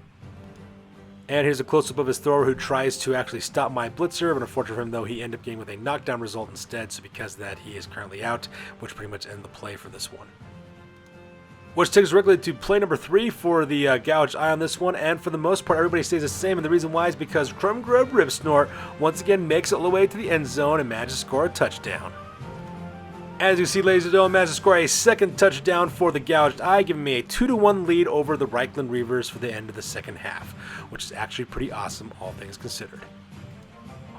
And here's a close-up of his thrower, who tries to actually stop my blitzer, but unfortunately for him, though, he ended up getting with a knockdown result instead, so because of that, he is currently out, which pretty much ends the play for this one. Which takes us directly to play number 3 for the Gouged Eye on this one, and for the most part, everybody stays the same, and the reason why is because Crumgrub Ripsnort once again makes it all the way to the end zone and manages to score a touchdown. As you see, ladies and gentlemen, manages to score a second touchdown for the Gouged Eye, giving me a 2-1 lead over the Reikland Reavers for the end of the second half, which is actually pretty awesome, all things considered.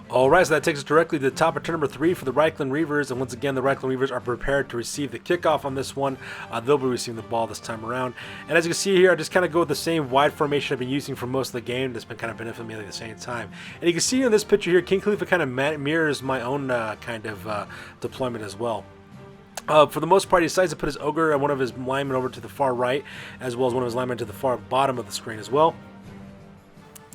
Alright, so that takes us directly to the top of turn number 3 for the Reikland Reavers, and once again, the Reikland Reavers are prepared to receive the kickoff on this one. They'll be receiving the ball this time around. And as you can see here, I just kind of go with the same wide formation I've been using for most of the game that's been kind of benefiting me at the same time. And you can see in this picture here, King Khalifa kind of mirrors my own kind of deployment as well. For the most part, he decides to put his ogre and one of his linemen over to the far right, as well as one of his linemen to the far bottom of the screen as well.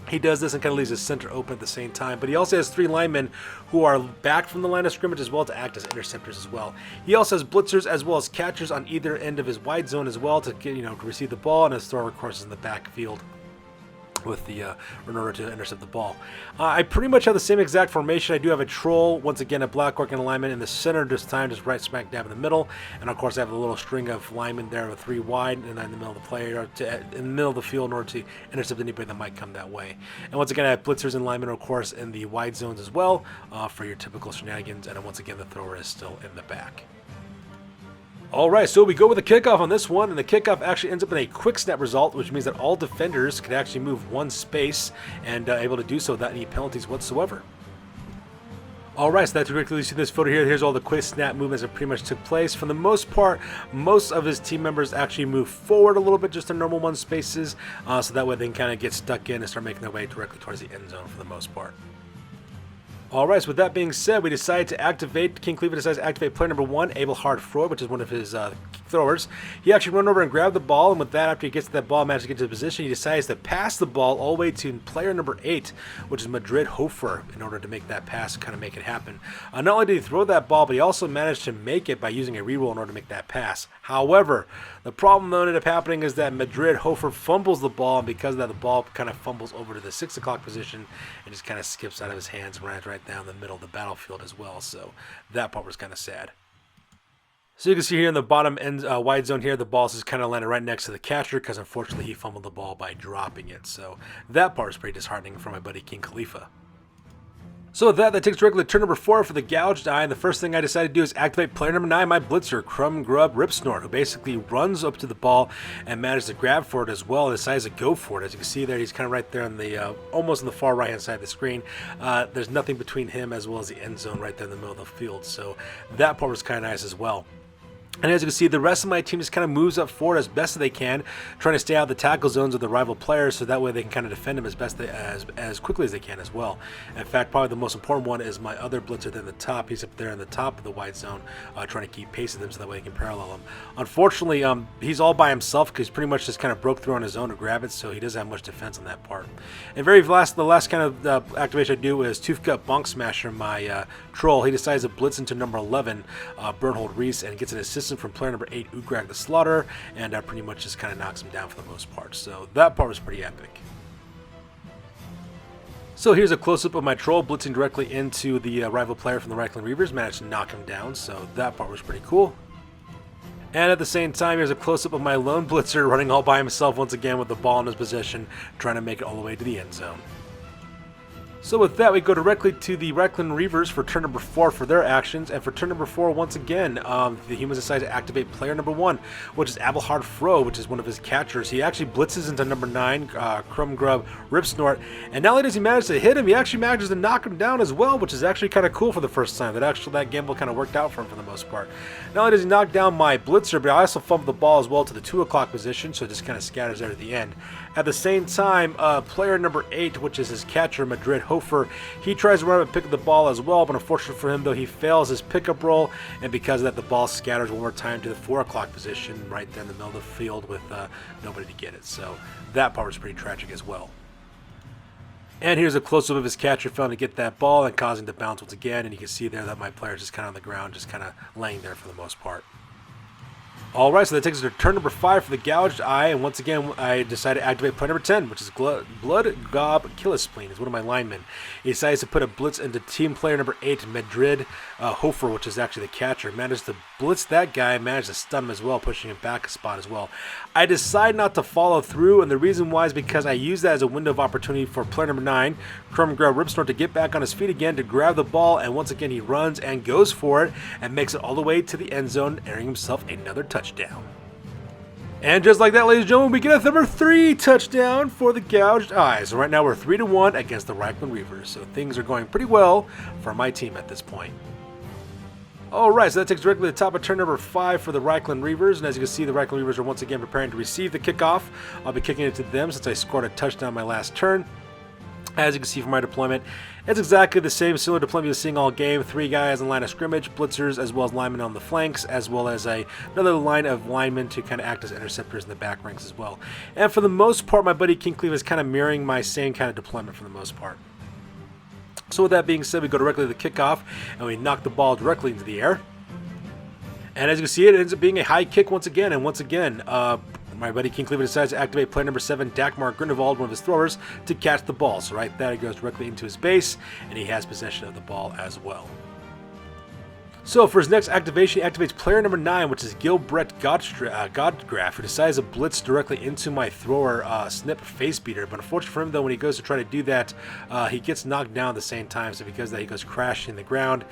He does this and kind of leaves his center open at the same time, but he also has 3 linemen who are back from the line of scrimmage as well to act as interceptors as well. He also has blitzers as well as catchers on either end of his wide zone as well to to receive the ball, and his thrower, of course, is in the backfield with the in order to intercept the ball. I pretty much have the same exact formation. I do have a troll, once again a black orc in alignment in the center this time, just right smack dab in the middle, and of course I have a little string of linemen there with 3 wide and then in the middle of the play, in the middle of the field in order to intercept anybody that might come that way. And once again I have blitzers and linemen, of course, in the wide zones as well for your typical shenanigans, and once again the thrower is still in the back. Alright, so we go with the kickoff on this one, and the kickoff actually ends up in a quick snap result, which means that all defenders can actually move 1 space and able to do so without any penalties whatsoever. Alright, so that's directly see this photo here. Here's all the quick snap movements that pretty much took place. For the most part, most of his team members actually move forward a little bit, just in normal 1 spaces, so that way they can kind of get stuck in and start making their way directly towards the end zone for the most part. Alright, so with that being said, we decided to activate, King Cleaver decides to activate player number 1, Abelhard Freud, which is one of his throwers. He actually run over and grab the ball, and with that, after he gets to that ball, manages to get to the position, he decides to pass the ball all the way to player number 8, which is Madrid Hofer, in order to make that pass, kind of make it happen. Not only did he throw that ball, but he also managed to make it by using a reroll in order to make that pass. However, the problem that ended up happening is that Madrid Hofer fumbles the ball, and because of that, the ball kind of fumbles over to the 6 o'clock position and just kind of skips out of his hands and runs right down the middle of the battlefield as well. So that part was kind of sad. So you can see here in the bottom end wide zone here, the ball is kind of landed right next to the catcher because unfortunately he fumbled the ball by dropping it. So that part was pretty disheartening for my buddy King Khalifa. So with that takes directly to turn number 4 for the Gouged Eye, and the first thing I decided to do is activate player number 9, my blitzer, Crumb Grub Ripsnort, who basically runs up to the ball and manages to grab for it as well, and decides to go for it. As you can see there, he's kind of right there on the, almost on the far right-hand side of the screen. There's nothing between him as well as the end zone right there in the middle of the field, so that part was kind of nice as well. And as you can see, the rest of my team just kind of moves up forward as best as they can, trying to stay out of the tackle zones of the rival players, so that way they can kind of defend them as best as quickly as they can as well. In fact, probably the most important one is my other blitzer there in the top. He's up there in the top of the wide zone, trying to keep pace with them so that way they can parallel him. Unfortunately, he's all by himself because he pretty much just kind of broke through on his own to grab it, so he doesn't have much defense on that part. And the last kind of activation I do is Tooth Gut Bonk Smasher, my troll. He decides to blitz into number 11, Bernhold Reese, and gets an assist from player number 8, Ugrag the Slaughter, and pretty much just kind of knocks him down for the most part. So that part was pretty epic. So here's a close-up of my troll blitzing directly into the rival player from the Reikland Reavers, managed to knock him down, so that part was pretty cool. And at the same time, here's a close-up of my lone blitzer running all by himself once again with the ball in his possession, trying to make it all the way to the end zone. So with that, we go directly to the Reikland Reavers for turn number 4 for their actions. And for turn number 4, once again, the humans decide to activate player number 1, which is Abelhard Fro, which is one of his catchers. He actually blitzes into number 9, Crumb Grub Ripsnort. And not only does he manage to hit him, he actually manages to knock him down as well, which is actually kind of cool for the first time. That gamble kind of worked out for him for the most part. Not only does he knock down my blitzer, but I also fumbled the ball as well to the 2 o'clock position, so it just kind of scatters there at the end. At the same time, player number 8, which is his catcher, Madrid Hofer, he tries to run up and pick up the ball as well, but unfortunately for him, though, he fails his pickup roll, and because of that, the ball scatters one more time to the 4 o'clock position right there in the middle of the field with nobody to get it. So that part was pretty tragic as well. And here's a close-up of his catcher failing to get that ball and causing the bounce once again, and you can see there that my player is just kind of on the ground, just kind of laying there for the most part. Alright, so that takes us to turn number 5 for the Gouged Eye, and once again, I decided to activate player number 10, which is Blood Gob Killispleen. It's one of my linemen. He decides to put a blitz into team player number 8, Madrid Hofer, which is actually the catcher. Managed to blitz that guy, managed to stun him as well, pushing him back a spot as well. I decide not to follow through, and the reason why is because I use that as a window of opportunity for player number 9, Crumb Grub Ripsnort, to get back on his feet again to grab the ball, and once again he runs and goes for it and makes it all the way to the end zone, earning himself another touchdown. And just like that, ladies and gentlemen, we get a number 3 touchdown for the Gouged Eye. So right now we're 3-1 against the Reikland Reavers. So things are going pretty well for my team at this point. Alright, so that takes directly to the top of turn number 5 for the Reikland Reavers. And as you can see, the Reikland Reavers are once again preparing to receive the kickoff. I'll be kicking it to them since I scored a touchdown my last turn. As you can see from my deployment, it's exactly the same similar deployment you're seeing all game. 3 guys in line of scrimmage, blitzers, as well as linemen on the flanks, as well as another line of linemen to kind of act as interceptors in the back ranks as well. And for the most part, my buddy King Cleve is kind of mirroring my same kind of deployment for the most part. So with that being said, we go directly to the kickoff, and we knock the ball directly into the air. And as you can see, it ends up being a high kick once again, and once again, my buddy King Cleveland decides to activate player number 7, Dagmar Grunewald, one of his throwers, to catch the ball. So right there, it goes directly into his base, and he has possession of the ball as well. So for his next activation, he activates player number 9, which is Gilbreth Godgraf, who decides to blitz directly into my thrower, Snip Facebeater. But unfortunately for him, though, when he goes to try to do that, he gets knocked down at the same time. So because of that, he goes crashing the ground,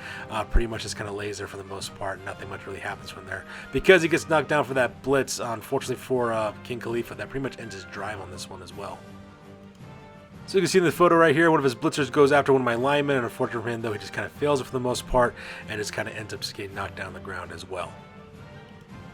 pretty much just kind of lays there for the most part. Nothing much really happens from there. Because he gets knocked down for that blitz, unfortunately for King Khalifa, that pretty much ends his drive on this one as well. So you can see in the photo right here, one of his blitzers goes after one of my linemen, and unfortunately for him, though, he just kind of fails it for the most part, and just kind of ends up just getting knocked down on the ground as well.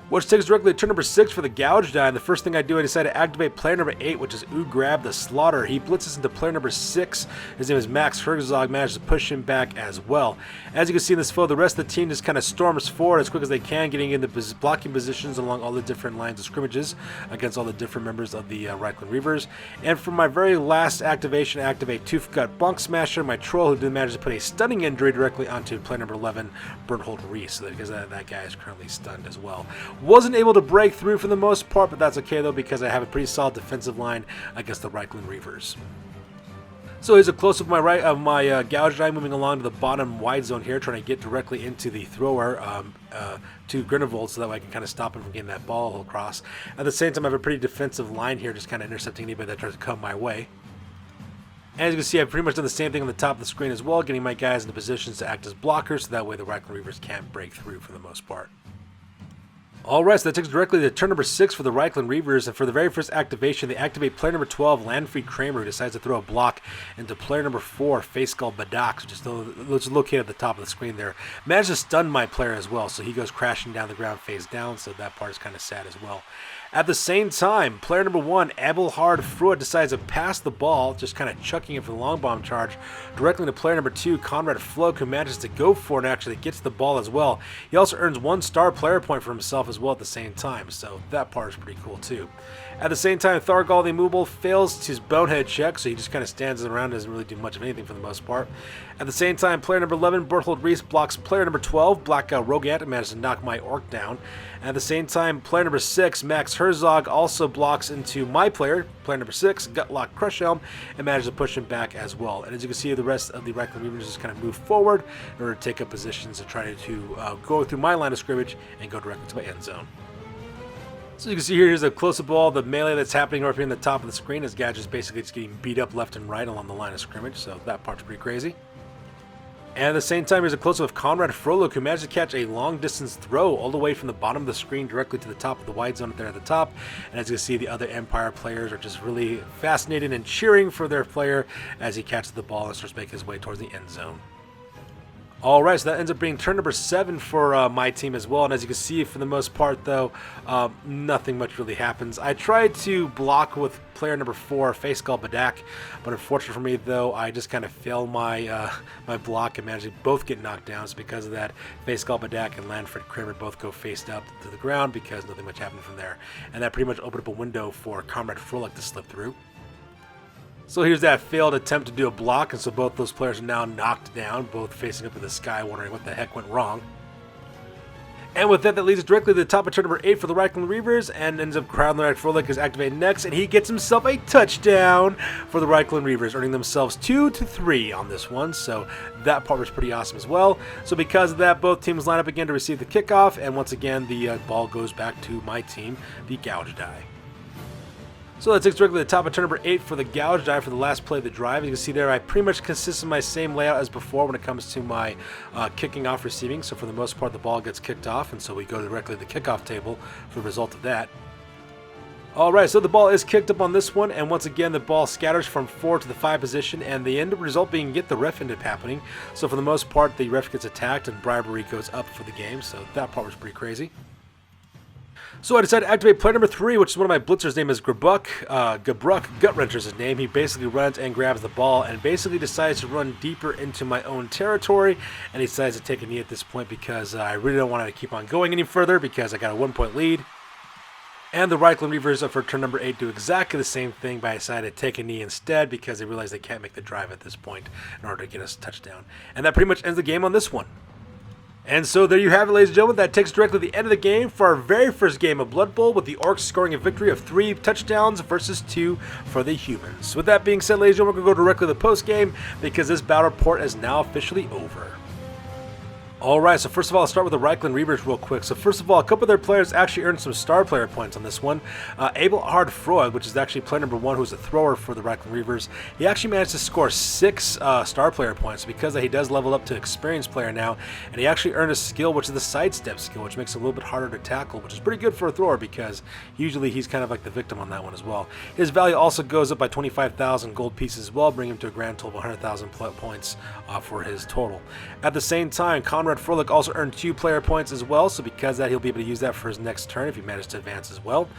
Which takes us directly to turn number 6 for the Gouged Eye, and the first thing I do, I decide to activate player number 8, which is Ugrab the Slaughter. He blitzes into player number 6. His name is Max Herzog, manages to push him back as well. As you can see in this photo, the rest of the team just kind of storms forward as quick as they can, getting in the blocking positions along all the different lines of scrimmages against all the different members of the Reikland Reavers. And for my very last activation, I activate Tooth Gut Bonk Smasher, my troll, who did manage to put a stunning injury directly onto player number 11, Bernhold Reese, so because that guy is currently stunned as well. Wasn't able to break through for the most part, but that's okay though, because I have a pretty solid defensive line against the Reikland Reavers. So here's a close-up of my Gouged Eye moving along to the bottom wide zone here, trying to get directly into the thrower to Grindelwald, so that way I can kind of stop him from getting that ball across. At the same time, I have a pretty defensive line here, just kind of intercepting anybody that tries to come my way. And as you can see, I've pretty much done the same thing on the top of the screen as well, getting my guys into positions to act as blockers, so that way the Reikland Reavers can't break through for the most part. Alright, so that takes us directly to turn number 6 for the Reikland Reavers, and for the very first activation, they activate player number 12, Landfried Kramer, who decides to throw a block into player number 4, Face Skull Badak, which is located at the top of the screen there. Manages to stun my player as well, so he goes crashing down the ground face down, so that part is kind of sad as well. At the same time, player number 1, Abelhard Fruit, decides to pass the ball, just kind of chucking it for the long bomb charge, directly to player number 2, Conrad Floke, who manages to go for it and actually gets the ball as well. He also earns 1 star player point for himself as well at the same time, so that part is pretty cool too. At the same time, Thargal the Immovable fails his bonehead check, so he just kind of stands around and doesn't really do much of anything for the most part. At the same time, player number 11, Berthold Reese, blocks player number 12, Black Rogant, and manages to knock my Orc down. At the same time, player number 6, Max Herzog, also blocks into my player number 6, Gutlock Crushhelm, and manages to push him back as well. And as you can see, the rest of the Reikland Reavers just kind of move forward in order to take up positions to try to go through my line of scrimmage and go directly to my end zone. So you can see here's a close-up of all the melee that's happening right here in the top of the screen, as Gadget's basically just getting beat up left and right along the line of scrimmage, so that part's pretty crazy. And at the same time, here's a close-up of Conrad Frolok, who managed to catch a long-distance throw all the way from the bottom of the screen directly to the top of the wide zone there at the top. And as you can see, the other Empire players are just really fascinated and cheering for their player as he catches the ball and starts making his way towards the end zone. Alright, so that ends up being turn number 7 for my team as well, and as you can see, for the most part though, nothing much really happens. I tried to block with player number 4, Face Skull Badak, but unfortunately for me though, I just kind of failed my my block and managed to both get knocked down. So because of that, Face Skull Badak and Landfried Kramer both go face up to the ground because nothing much happened from there. And that pretty much opened up a window for Comrade Frolic to slip through. So here's that failed attempt to do a block, and so both those players are now knocked down, both facing up in the sky, wondering what the heck went wrong. And with that, that leads us directly to the top of turn number 8 for the Reikland Reavers, and ends up Crownlord Frolic is activated next, and he gets himself a touchdown for the Reikland Reavers, earning themselves 2-3 on this one, so that part was pretty awesome as well. So because of that, both teams line up again to receive the kickoff, and once again, the ball goes back to my team, the Gouged Eye. So that takes directly to the top of turn number 8 for the Gouged Eye for the last play of the drive. As you can see there, I pretty much consist of my same layout as before when it comes to my kicking off receiving. So for the most part, the ball gets kicked off, and so we go directly to the kickoff table for the result of that. Alright, so the ball is kicked up on this one, and once again, the ball scatters from 4 to the 5 position, and the end result being the ref ended up happening. So for the most part, the ref gets attacked, and bribery goes up for the game, so that part was pretty crazy. So I decided to activate player number 3, which is one of my blitzers. His name is Gabruk Gutwrencher's his name. He basically runs and grabs the ball and basically decides to run deeper into my own territory, and he decides to take a knee at this point because I really don't want to keep on going any further because I got a 1-point lead. And the Reikland Reavers for turn number 8 do exactly the same thing by deciding to take a knee instead because they realize they can't make the drive at this point in order to get us a touchdown. And that pretty much ends the game on this one. And so there you have it, ladies and gentlemen. That takes us directly to the end of the game for our very first game of Blood Bowl, with the Orcs scoring a victory of 3 touchdowns versus 2 for the humans. So with that being said, ladies and gentlemen, we're going to go directly to the post game because this battle report is now officially over. Alright, so first of all, I'll start with the Reikland Reavers real quick. So first of all, a couple of their players actually earned some star player points on this one. Abelhard Freud, which is actually player number 1, who's a thrower for the Reikland Reavers, he actually managed to score 6 star player points because he does level up to experienced player now, and he actually earned a skill, which is the sidestep skill, which makes it a little bit harder to tackle, which is pretty good for a thrower because usually he's kind of like the victim on that one as well. His value also goes up by 25,000 gold pieces as well, bringing him to a grand total of 100,000 points for his total. At the same time, Conrad Frolic also earned 2 player points as well, so because of that, he'll be able to use that for his next turn if he manages to advance as well.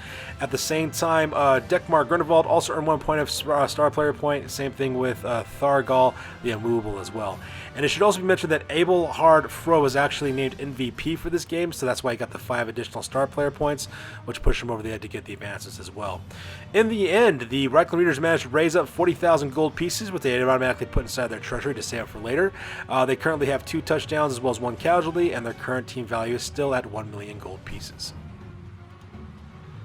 At the same time, Dekmar Grunewald also earned 1 point of star player point. Same thing with Thargal the Immovable as well. And it should also be mentioned that Abelhard Fro was actually named MVP for this game, so that's why he got the 5 additional star player points, which pushed him over the edge to get the advances as well. In the end, the Reikland Reavers managed to raise up 40,000 gold pieces, which they automatically put inside their treasury to save up for later. They currently have 2 touchdowns as well as 1 casualty, and their current team value is still at 1 million gold pieces.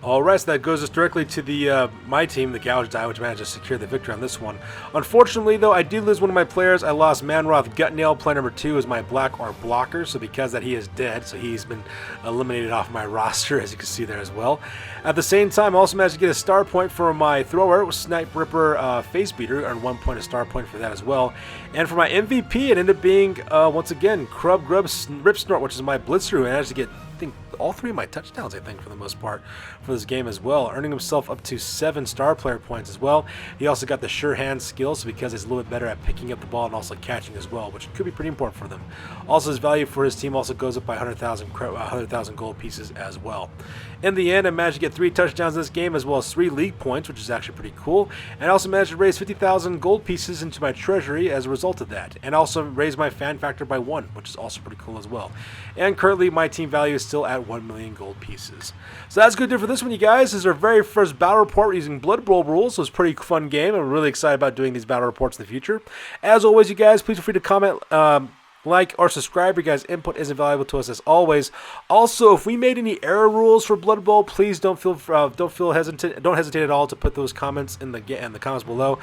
Alright, so that goes us directly to the my team, the Gouged Eye, which managed to secure the victory on this one. Unfortunately, though, I did lose one of my players. I lost Manroth Gutnail, player number 2, as my black orc blocker, so because that he is dead, so he's been eliminated off my roster, as you can see there as well. At the same time, I also managed to get a star point for my thrower, Snipe Ripper Face Beater, earned 1 point, a star point for that as well. And for my MVP, it ended up being, once again, Rip Snort, which is my Blitzer, who managed to get, I think, all 3 of my touchdowns, I think, for the most part, for this game as well, earning himself up to 7 star player points as well. He also got the sure hand skills because he's a little bit better at picking up the ball and also catching as well, which could be pretty important for them. Also, his value for his team also goes up by 100,000 gold pieces as well. In the end, I managed to get 3 touchdowns in this game as well as 3 league points, which is actually pretty cool. And I also managed to raise 50,000 gold pieces into my treasury as a result of that. And also raised my fan factor by 1, which is also pretty cool as well. And currently, my team value is still at 1 million gold pieces. So that's good to do for this one, you guys. This is our very first battle report using Blood Bowl rules, so it's a pretty fun game. I'm really excited about doing these battle reports in the future. As always, you guys, please feel free to comment, like, or subscribe. Your guys' input is invaluable to us as always. Also, if we made any error rules for Blood Bowl, please don't hesitate at all to put those comments in the comments below,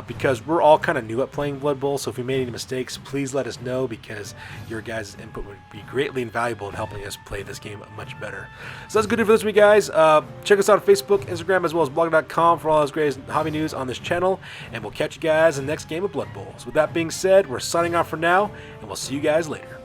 because we're all kind of new at playing Blood Bowl. So if we made any mistakes, please let us know, because your guys' input would be greatly invaluable in helping us play this game much better. So that's good for this week, guys. Check us out on Facebook, Instagram, as well as blog.com for all those great hobby news on this channel, and we'll catch you guys in the next game of Blood Bowl. So with that being said, we're signing off for now, and we'll see you guys later.